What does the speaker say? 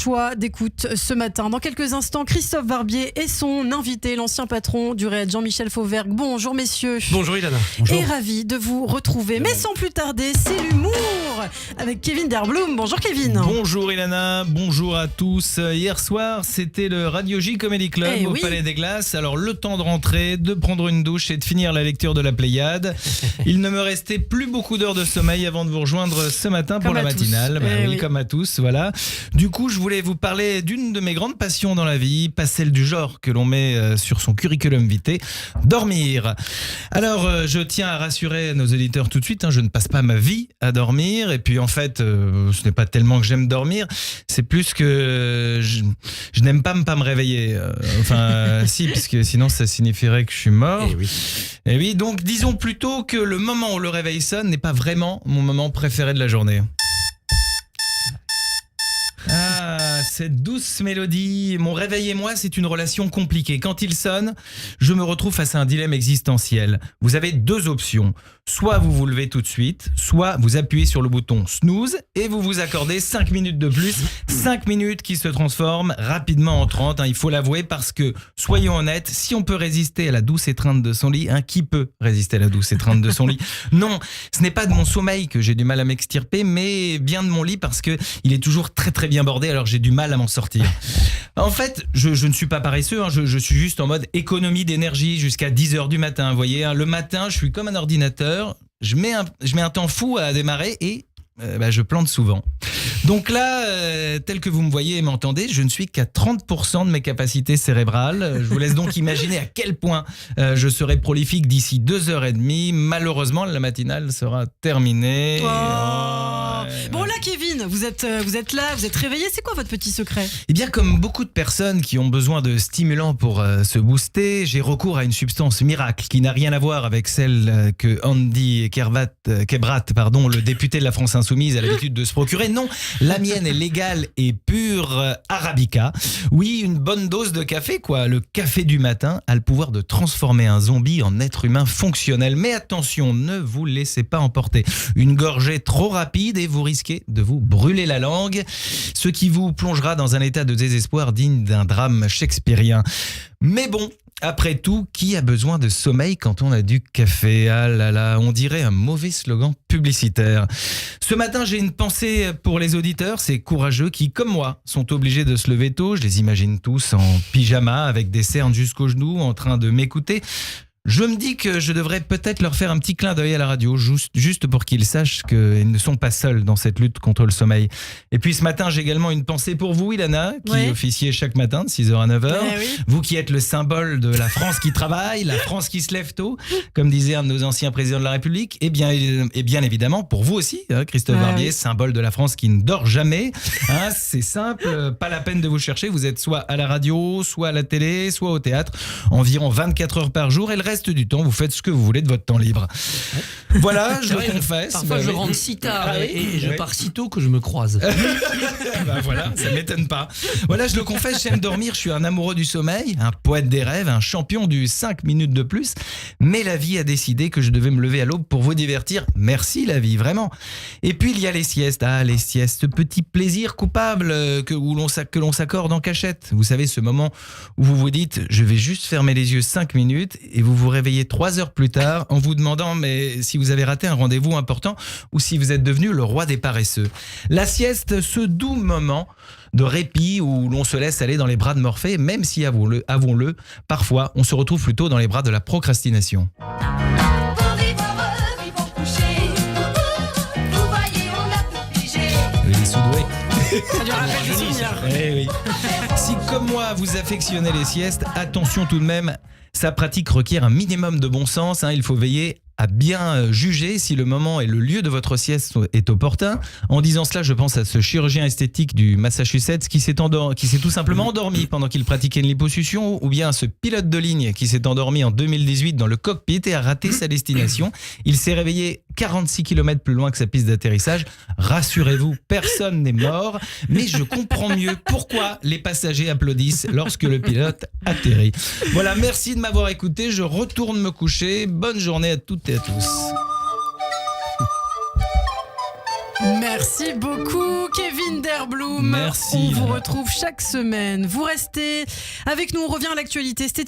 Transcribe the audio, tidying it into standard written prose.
choix d'écoute ce matin. Dans quelques instants, Christophe Barbier et son invité, l'ancien patron du RAID, Jean-Michel Fauvergue. Bonjour messieurs. Bonjour Ilana. Bonjour. Et ravi de vous retrouver. Mais sans plus tarder, c'est l'humour avec Kevin Derbloom. Bonjour Kevin. Bonjour Ilana, bonjour à tous. Hier soir, c'était le Radio J Comedy Club au Palais des Glaces. Alors le temps de rentrer, de prendre une douche et de finir la lecture de la Pléiade. Il ne me restait plus beaucoup d'heures de sommeil avant de vous rejoindre ce matin pour la matinale. Oui, comme à tous, voilà. Du coup, je voulais vous parler d'une de mes grandes passions dans la vie, pas celle du genre que l'on met sur son curriculum vitae, dormir. Alors, je tiens à rassurer nos auditeurs tout de suite, je ne passe pas ma vie à dormir. Et puis en fait, ce n'est pas tellement que j'aime dormir, c'est plus que je n'aime pas me réveiller. Si, parce que sinon ça signifierait que je suis mort. Et oui, donc disons plutôt que le moment où le réveil sonne n'est pas vraiment mon moment préféré de la journée. Ah, cette douce mélodie. Mon réveil et moi, c'est une relation compliquée. Quand il sonne, je me retrouve face à un dilemme existentiel. Vous avez deux options. Soit vous vous levez tout de suite, soit vous appuyez sur le bouton snooze et vous vous accordez 5 minutes de plus. 5 minutes qui se transforment rapidement en 30, il faut l'avouer, parce que, soyons honnêtes, si on peut résister à la douce étreinte de son lit, qui peut résister à la douce étreinte de son lit? Non, ce n'est pas de mon sommeil que j'ai du mal à m'extirper, mais bien de mon lit, parce que il est toujours très très bien bordé, alors j'ai du mal à m'en sortir. En fait, je ne suis pas paresseux, je suis juste en mode économie d'énergie jusqu'à 10h du matin. Vous voyez, le matin, je suis comme un ordinateur, je mets un temps fou à démarrer et je plante souvent. Donc là, tel que vous me voyez et m'entendez, je ne suis qu'à 30% de mes capacités cérébrales. Je vous laisse donc imaginer à quel point je serai prolifique d'ici 2h30. Malheureusement, la matinale sera terminée. Bon là Kevin, vous êtes là, vous êtes réveillé, c'est quoi votre petit secret? Eh bien, comme beaucoup de personnes qui ont besoin de stimulants pour se booster, j'ai recours à une substance miracle qui n'a rien à voir avec celle que Andy Kebrat, le député de la France Insoumise, a l'habitude de se procurer. Non, la mienne est légale et pure Arabica. Oui, une bonne dose de café, quoi. Le café du matin a le pouvoir de transformer un zombie en être humain fonctionnel. Mais attention, ne vous laissez pas emporter. Une gorgée trop rapide et vous risquez de vous brûler la langue, ce qui vous plongera dans un état de désespoir digne d'un drame shakespearien. Mais bon, après tout, qui a besoin de sommeil quand on a du café? Ah là là, on dirait un mauvais slogan publicitaire. Ce matin, j'ai une pensée pour les auditeurs, ces courageux qui, comme moi, sont obligés de se lever tôt. Je les imagine tous en pyjama, avec des cernes jusqu'aux genoux, en train de m'écouter. Je me dis que je devrais peut-être leur faire un petit clin d'œil à la radio, juste pour qu'ils sachent qu'ils ne sont pas seuls dans cette lutte contre le sommeil. Et puis ce matin, j'ai également une pensée pour vous, Ilana, qui officiez chaque matin de 6h à 9h. Vous qui êtes le symbole de la France qui travaille, la France qui se lève tôt, comme disait un de nos anciens présidents de la République. Et bien évidemment, pour vous aussi, Christophe Barbier, symbole de la France qui ne dort jamais. C'est simple, pas la peine de vous chercher. Vous êtes soit à la radio, soit à la télé, soit au théâtre, environ 24 heures par jour. Et le reste du temps, vous faites ce que vous voulez de votre temps libre. Voilà, je le confesse. Parfois, je rentre si tard et je pars si tôt que je me croise. Voilà, ça m'étonne pas. Voilà, je le confesse, j'aime dormir, je suis un amoureux du sommeil, un poète des rêves, un champion du 5 minutes de plus. Mais la vie a décidé que je devais me lever à l'aube pour vous divertir. Merci la vie, vraiment. Et puis, il y a les siestes. Les siestes, ce petit plaisir coupable que l'on s'accorde en cachette. Vous savez, ce moment où vous vous dites, je vais juste fermer les yeux 5 minutes et vous réveillez 3 heures plus tard en vous demandant si vous avez raté un rendez-vous important ou si vous êtes devenu le roi des paresseux. La sieste, ce doux moment de répit où l'on se laisse aller dans les bras de Morphée, même si, avouons-le, parfois on se retrouve plutôt dans les bras de la procrastination. Si comme moi vous affectionnez les siestes, attention tout de même, sa pratique requiert un minimum de bon sens, il faut veiller à bien juger si le moment et le lieu de votre sieste est opportun. En disant cela, je pense à ce chirurgien esthétique du Massachusetts qui s'est tout simplement endormi pendant qu'il pratiquait une liposuction, ou bien à ce pilote de ligne qui s'est endormi en 2018 dans le cockpit et a raté sa destination. Il s'est réveillé 46 km plus loin que sa piste d'atterrissage. Rassurez-vous, personne n'est mort, mais je comprends mieux pourquoi les passagers applaudissent lorsque le pilote atterrit. Voilà, merci de m'avoir écouté, je retourne me coucher. Bonne journée à toutes et à tous. Merci. Merci beaucoup, Kevin Derblum. Merci. On vous retrouve chaque semaine. Vous restez avec nous. On revient à l'actualité. C'était